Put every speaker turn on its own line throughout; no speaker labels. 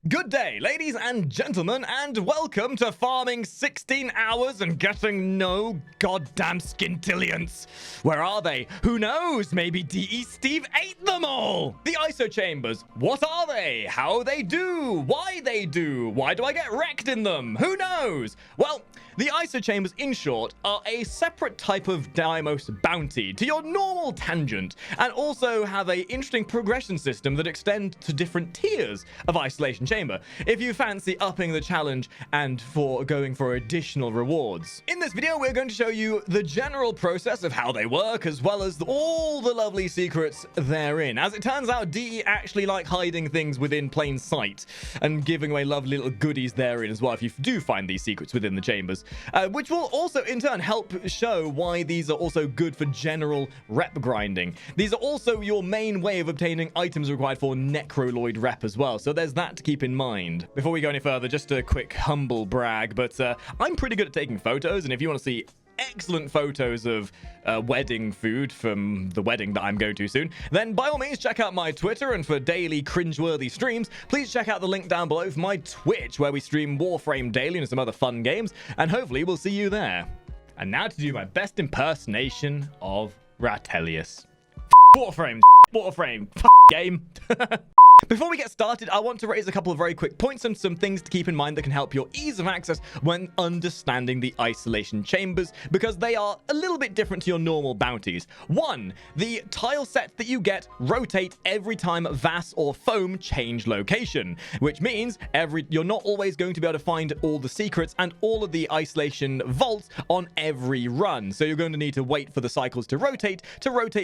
Good day, ladies and gentlemen, and welcome to farming 16 hours and getting no goddamn skintillions. Where are they? Who knows? Maybe DE Steve ate them all. The ISO chambers. What are they? How they do? Why they do? Why do I get wrecked in them? Who knows? Well, the ISO chambers, in short, are a separate type of Deimos bounty to your normal tangent, and also have an interesting progression system that extend to different tiers of isolation chamber, if you fancy upping the challenge and for going for additional rewards. In this video, we're going to show you the general process of how they work, as well as all the lovely secrets therein. As it turns out, DE actually like hiding things within plain sight and giving away lovely little goodies therein as well if you do find these secrets within the chambers. Which will also in turn help show why these are also good for general rep grinding. These are also your main way of obtaining items required for necroloid rep as well, so there's that to keep in mind. Before we go any further, just a quick humble brag, but I'm pretty good at taking photos, and if you want to see excellent photos of wedding food from the wedding that I'm going to soon, then by all means check out my Twitter, and for daily cringeworthy streams, please check out the link down below for my Twitch, where we stream Warframe daily and some other fun games, and hopefully we'll see you there. And now to do my best impersonation of Ratelius. Warframe, game. Before we get started, I want to raise a couple of very quick points and some things to keep in mind that can help your ease of access when understanding the isolation chambers, because they are a little bit different to your normal bounties. One, the tile sets that you get rotate every time Vass or Foam change location, which means you're not always going to be able to find all the secrets and all of the isolation vaults on every run. So you're going to need to wait for the cycles to rotate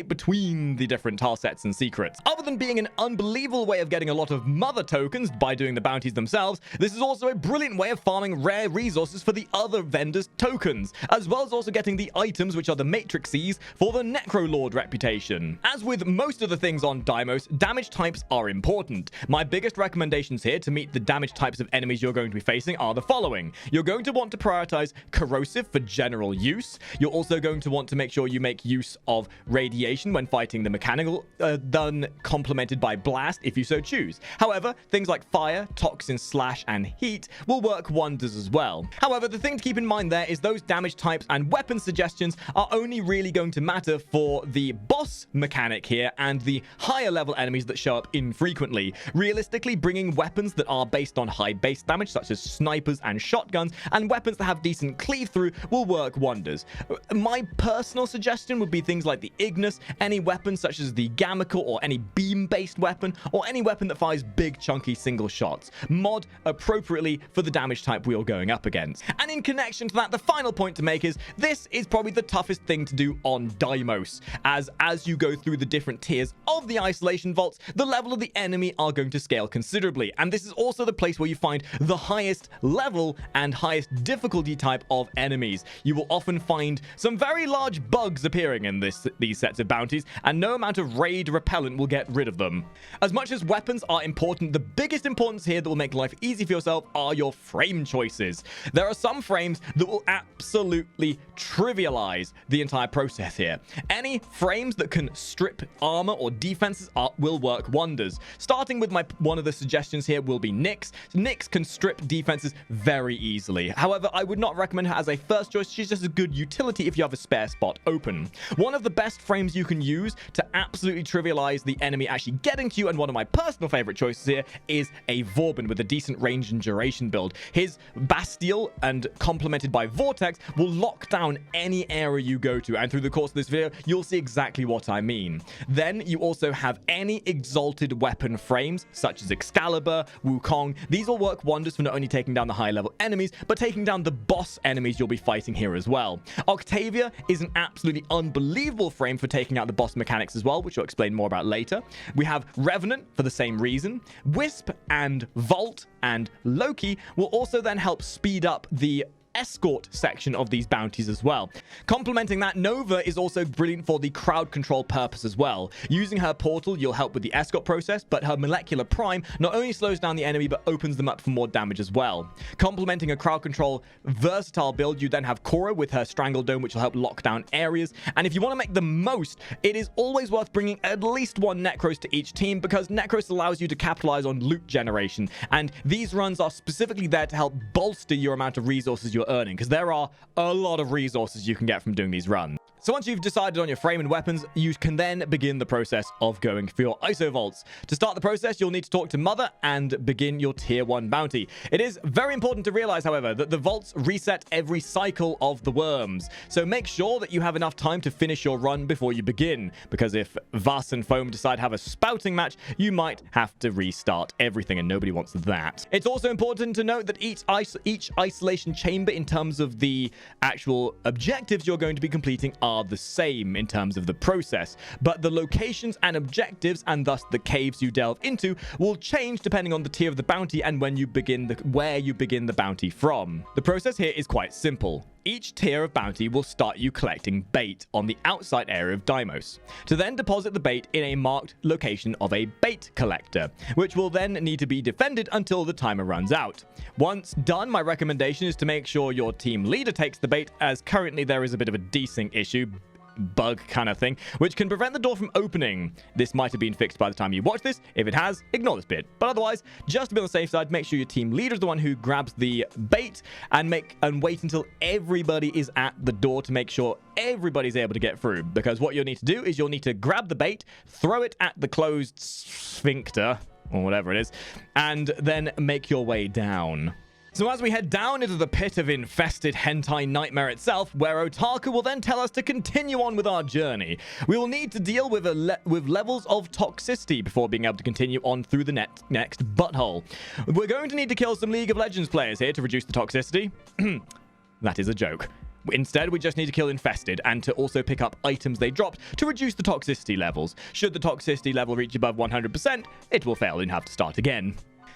between the different tile sets and secrets. Other than being an unbelievable way of getting a lot of mother tokens by doing the bounties themselves, this is also a brilliant way of farming rare resources for the other vendors' tokens, as well as also getting the items which are the matrices for the necrolord reputation. As with most of the things on Deimos, damage types are important. My biggest recommendations here to meet the damage types of enemies you're going to be facing are the following. You're going to want to prioritize corrosive for general use. You're also going to want to make sure you make use of radiation when fighting the mechanical, then complemented by blast if you so choose. However, things like fire, toxin, slash, and heat will work wonders as well. However, the thing to keep in mind there is those damage types and weapon suggestions are only really going to matter for the boss mechanic here and the higher level enemies that show up infrequently. Realistically, bringing weapons that are based on high base damage, such as snipers and shotguns, and weapons that have decent cleave through will work wonders. My personal suggestion would be things like the Ignis, any weapons such as the Gammacle or any beam-based weapon, or any weapon that fires big chunky single shots. Mod appropriately for the damage type we are going up against. And in connection to that, the final point to make is this is probably the toughest thing to do on Deimos, as you go through the different tiers of the isolation vaults, the level of the enemy are going to scale considerably, and this is also the place where you find the highest level and highest difficulty type of enemies. You will often find some very large bugs appearing in these sets of bounties, and no amount of raid repellent will get rid of them. As much as weapons are important, the biggest importance here that will make life easy for yourself are your frame choices. There are some frames that will absolutely trivialize the entire process here. Any frames that can strip armor or defenses will work wonders. Starting with one of the suggestions here will be Nyx. Nyx can strip defenses very easily. However, I would not recommend her as a first choice. She's just a good utility if you have a spare spot open. One of the best frames you can use to absolutely trivialize the enemy actually getting to you, and one of my personal favorite choices here, is a Vauban with a decent range and duration build. His Bastille and complemented by Vortex will lock down any area you go to, and through the course of this video you'll see exactly what I mean. Then you also have any exalted weapon frames such as Excalibur, Wukong. These will work wonders for not only taking down the high level enemies, but taking down the boss enemies you'll be fighting here as well. Octavia is an absolutely unbelievable frame for taking out the boss mechanics as well, which I'll explain more about later. We have Revenant for the same reason. Wisp and Vault and Loki will also then help speed up the escort section of these bounties as well. Complementing that, Nova is also brilliant for the crowd control purpose as well. Using her portal, you'll help with the escort process, but her molecular prime not only slows down the enemy, but opens them up for more damage as well. Complementing a crowd control versatile build, you then have Cora with her Strangle Dome, which will help lock down areas. And if you want to make the most, it is always worth bringing at least one Necros to each team, because Necros allows you to capitalize on loot generation. And these runs are specifically there to help bolster your amount of resources you're earning, because there are a lot of resources you can get from doing these runs. So once you've decided on your frame and weapons, you can then begin the process of going for your ISO vaults. To start the process, you'll need to talk to Mother and begin your tier 1 bounty. It is very important to realize, however, that the vaults reset every cycle of the worms. So make sure that you have enough time to finish your run before you begin, because if Vas and Foam decide to have a spouting match, you might have to restart everything, and nobody wants that. It's also important to note that each isolation chamber, in terms of the actual objectives you're going to be completing, are the same in terms of the process, but the locations and objectives, and thus the caves you delve into, will change depending on the tier of the bounty and when you begin where you begin the bounty from. The process here is quite simple. Each tier of bounty will start you collecting bait on the outside area of Deimos, to then deposit the bait in a marked location of a bait collector, which will then need to be defended until the timer runs out. Once done, my recommendation is to make sure your team leader takes the bait, as currently there is a bit of a desync issue, bug kind of thing, which can prevent the door from opening. This might have been fixed by the time you watch this. If it has, ignore this bit. But otherwise, just to be on the safe side, make sure your team leader is the one who grabs the bait, and wait until everybody is at the door to make sure everybody's able to get through. Because what you'll need to do is you'll need to grab the bait, throw it at the closed sphincter, or whatever it is, and then make your way down. So as we head down into the pit of infested hentai nightmare itself, where Otaku will then tell us to continue on with our journey, we will need to deal with levels of toxicity before being able to continue on through the next butthole. We're going to need to kill some League of Legends players here to reduce the toxicity. That is a joke. Instead, we just need to kill infested, and to also pick up items they dropped to reduce the toxicity levels. Should the toxicity level reach above 100%, it will fail and have to start again.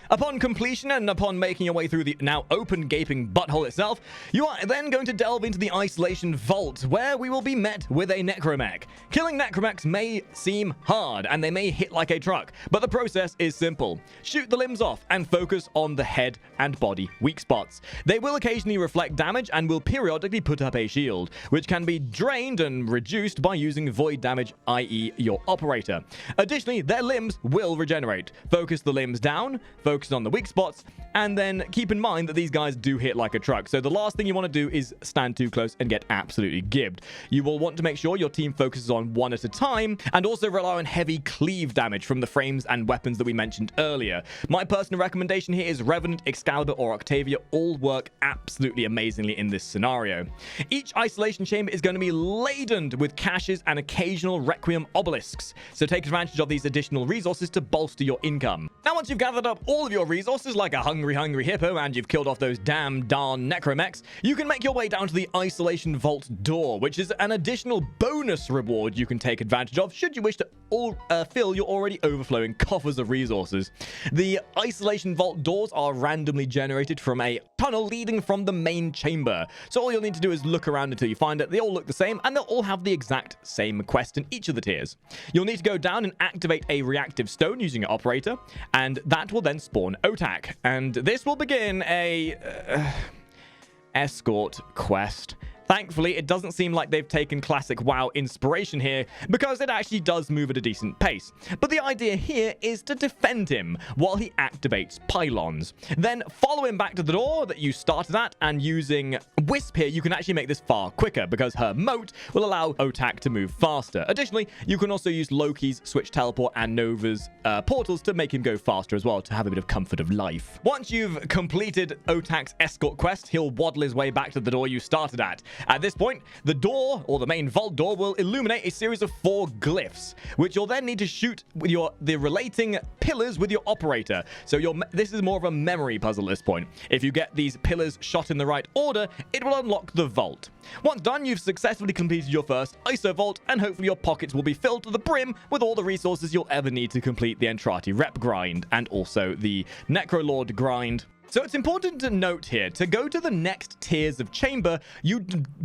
Upon completion, and upon making your way through the now open gaping butthole itself, you are then going to delve into the isolation vault, where we will be met with a necromech. Killing necromechs may seem hard, and they may hit like a truck, but the process is simple. Shoot the limbs off and focus on the head and body weak spots. They will occasionally reflect damage and will periodically put up a shield, which can be drained and reduced by using void damage, i.e. your operator. Additionally, their limbs will regenerate. Focus the limbs down, focus on the weak spots, and then keep in mind that these guys do hit like a truck. So the last thing you want to do is stand too close and get absolutely gibbed. You will want to make sure your team focuses on one at a time, and also rely on heavy cleave damage from the frames and weapons that we mentioned earlier. My personal recommendation here is Revenant, Excalibur, or Octavia. All work absolutely amazingly in this scenario. Each isolation chamber is going to be laden with caches and occasional Requiem obelisks, so take advantage of these additional resources to bolster your income. Now, once you've gathered up all of your resources like a hungry hippo, and you've killed off those darn necromechs, you can make your way down to the isolation vault door, which is an additional bonus reward you can take advantage of should you wish to fill your already overflowing coffers of resources. The isolation vault doors are randomly generated from a tunnel leading from the main chamber, so all you'll need to do is look around until you find it. They all look the same, and they'll all have the exact same quest in each of the tiers. You'll need to go down and activate a reactive stone using an operator, and that will then spawn Otak, and this will begin a escort quest. Thankfully, it doesn't seem like they've taken classic WoW inspiration here, because it actually does move at a decent pace. But the idea here is to defend him while he activates pylons. Then follow him back to the door that you started at, and using Wisp here, you can actually make this far quicker, because her moat will allow Otak to move faster. Additionally, you can also use Loki's Switch Teleport and Nova's portals to make him go faster as well, to have a bit of comfort of life. Once you've completed Otak's escort quest, he'll waddle his way back to the door you started at. At this point, the door, or the main vault door, will illuminate a series of 4 glyphs, which you'll then need to shoot with the relating pillars with your operator. So this is more of a memory puzzle at this point. If you get these pillars shot in the right order, it will unlock the vault. Once done, you've successfully completed your first ISO vault, and hopefully your pockets will be filled to the brim with all the resources you'll ever need to complete the Entrati rep grind, and also the Necrolord grind. So it's important to note here, to go to the next tiers of chamber,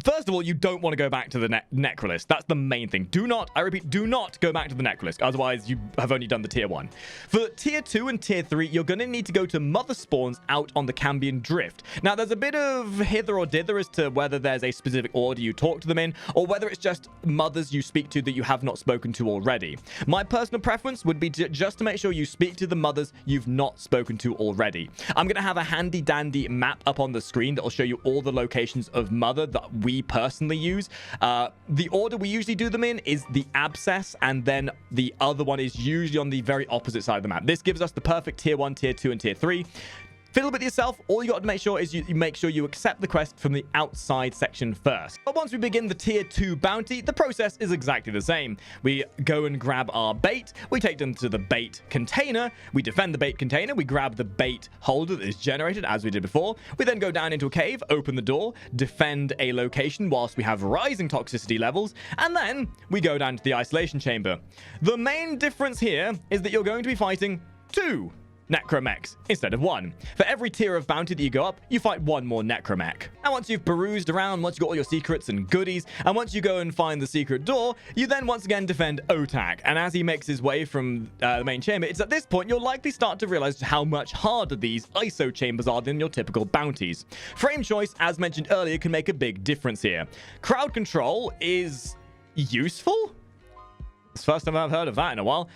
first of all, you don't want to go back to the necrolist. That's the main thing. Do not, I repeat, do not go back to the necrolist. Otherwise, you have only done the tier 1. For tier 2 and tier 3, you're going to need to go to mother spawns out on the Cambion Drift. Now, there's a bit of hither or dither as to whether there's a specific order you talk to them in, or whether it's just mothers you speak to that you have not spoken to already. My personal preference would be just to make sure you speak to the mothers you've not spoken to already. I'm going to have a handy dandy map up on the screen that will show you all the locations of mother that we personally use. The order we usually do them in is the abscess, and then the other one is usually on the very opposite side of the map. This gives us the perfect tier 1, tier 2, and tier 3. Fiddle with yourself. All you got to make sure is you make sure you accept the quest from the outside section first. But once we begin the tier 2 bounty, the process is exactly the same. We go and grab our bait. We take them to the bait container. We defend the bait container. We grab the bait holder that is generated as we did before. We then go down into a cave, open the door, defend a location whilst we have rising toxicity levels, and then we go down to the isolation chamber. The main difference here is that you're going to be fighting 2 necromechs instead of 1. For every tier of bounty that you go up, you fight 1 more necromech. And once you've perused around, once you've got all your secrets and goodies, and once you go and find the secret door, you then once again defend Otak. And as he makes his way from the main chamber, it's at this point you'll likely start to realize how much harder these ISO chambers are than your typical bounties. Frame choice, as mentioned earlier, can make a big difference here. Crowd control is useful? It's the first time I've heard of that in a while.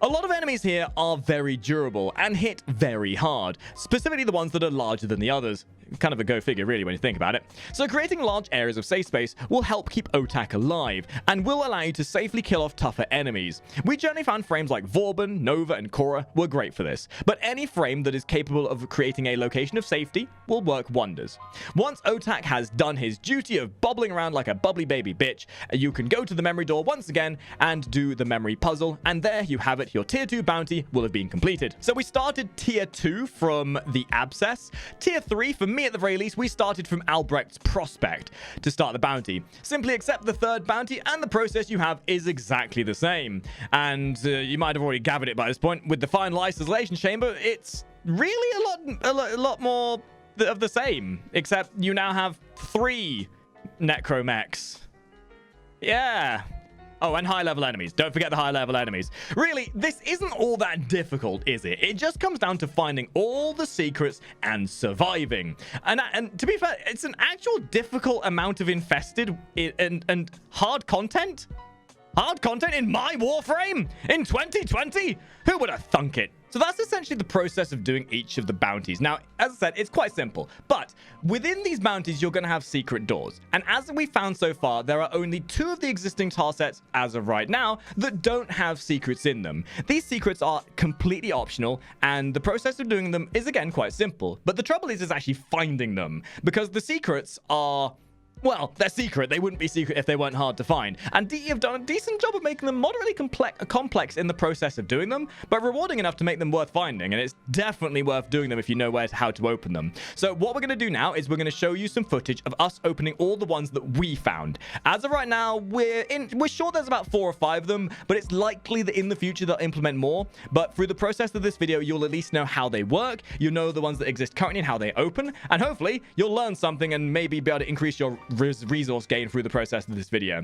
A lot of enemies here are very durable and hit very hard, specifically the ones that are larger than the others. Kind of a go figure, really, when you think about it. So creating large areas of safe space will help keep Otak alive and will allow you to safely kill off tougher enemies. We generally found frames like Vauban, Nova, and Korra were great for this, but any frame that is capable of creating a location of safety will work wonders. Once Otak has done his duty of bobbling around like a bubbly baby bitch, you can go to the memory door once again and do the memory puzzle, and there you have it. Your tier 2 bounty will have been completed. So we started tier 2 from the abscess. Tier 3, for me at the very least, we started from Albrecht's prospect to start the bounty. Simply accept the 3rd bounty and the process you have is exactly the same. And you might have already gathered it by this point. With the final isolation chamber, it's really a lot more of the same, except you now have 3 necromechs. Yeah. Oh, and high-level enemies. Don't forget the high-level enemies. Really, this isn't all that difficult, is it? It just comes down to finding all the secrets and surviving. And to be fair, it's an actual difficult amount of infested and hard content. Hard content in my Warframe in 2020? Who would have thunk it? So that's essentially the process of doing each of the bounties. Now, as I said, it's quite simple, but within these bounties, you're going to have secret doors. And as we found so far, there are only 2 of the existing task sets as of right now that don't have secrets in them. These secrets are completely optional, and the process of doing them is, again, quite simple. But the trouble is actually finding them, because the secrets are... well, they're secret. They wouldn't be secret if they weren't hard to find. And DE have done a decent job of making them moderately complex in the process of doing them, but rewarding enough to make them worth finding. And it's definitely worth doing them if you know how to open them. So what we're going to do now is we're going to show you some footage of us opening all the ones that we found. As of right now, we're sure there's about 4 or 5 of them, but it's likely that in the future they'll implement more. But through the process of this video, you'll at least know how they work. You'll know the ones that exist currently and how they open. And hopefully you'll learn something and maybe be able to increase your resource gain through the process of this video.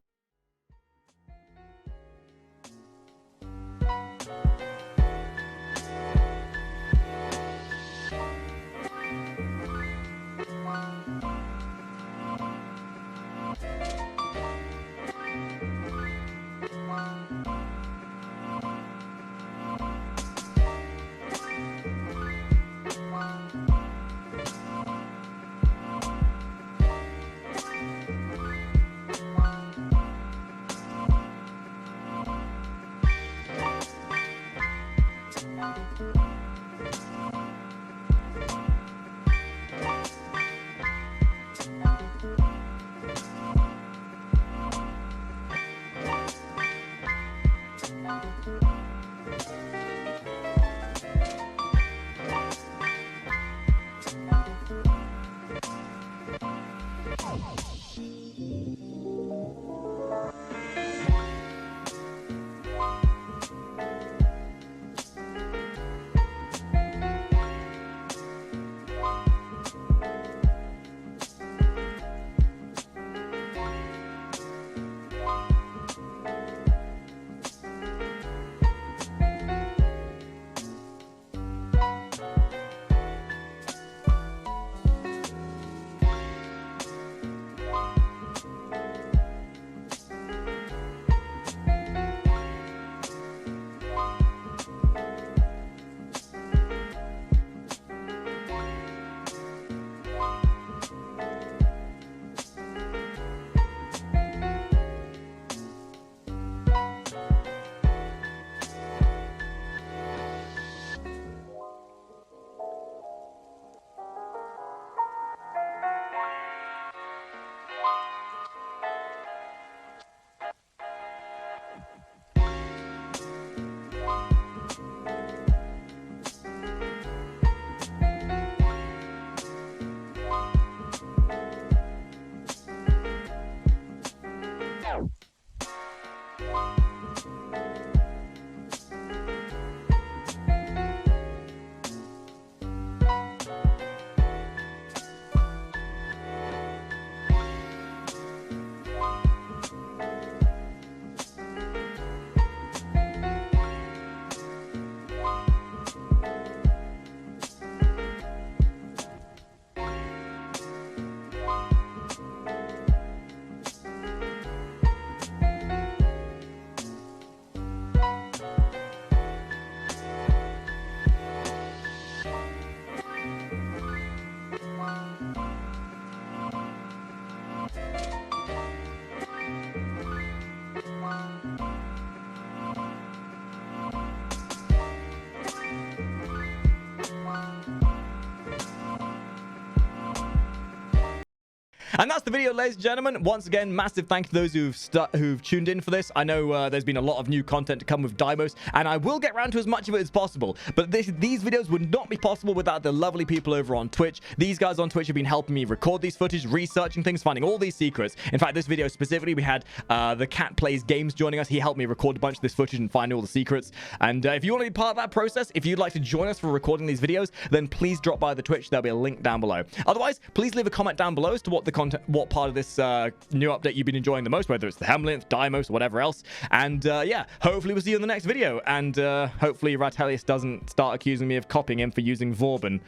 And that's the video, ladies and gentlemen. Once again, massive thank you to those who've tuned in for this. I know there's been a lot of new content to come with Deimos, and I will get around to as much of it as possible. But these videos would not be possible without the lovely people over on Twitch. These guys on Twitch have been helping me record these footage, researching things, finding all these secrets. In fact, this video specifically, we had the Cat Plays Games joining us. He helped me record a bunch of this footage and find all the secrets. And if you want to be part of that process, if you'd like to join us for recording these videos, then please drop by the Twitch. There'll be a link down below. Otherwise, please leave a comment down below as to what part of this new update you've been enjoying the most, whether it's the Hemlinth, Deimos, or whatever else. And yeah, hopefully we'll see you in the next video. And hopefully Ratelius doesn't start accusing me of copying him for using Vauban.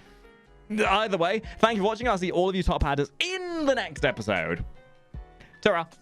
Either way, thank you for watching. I'll see all of you top hatters in the next episode. Ta-ra.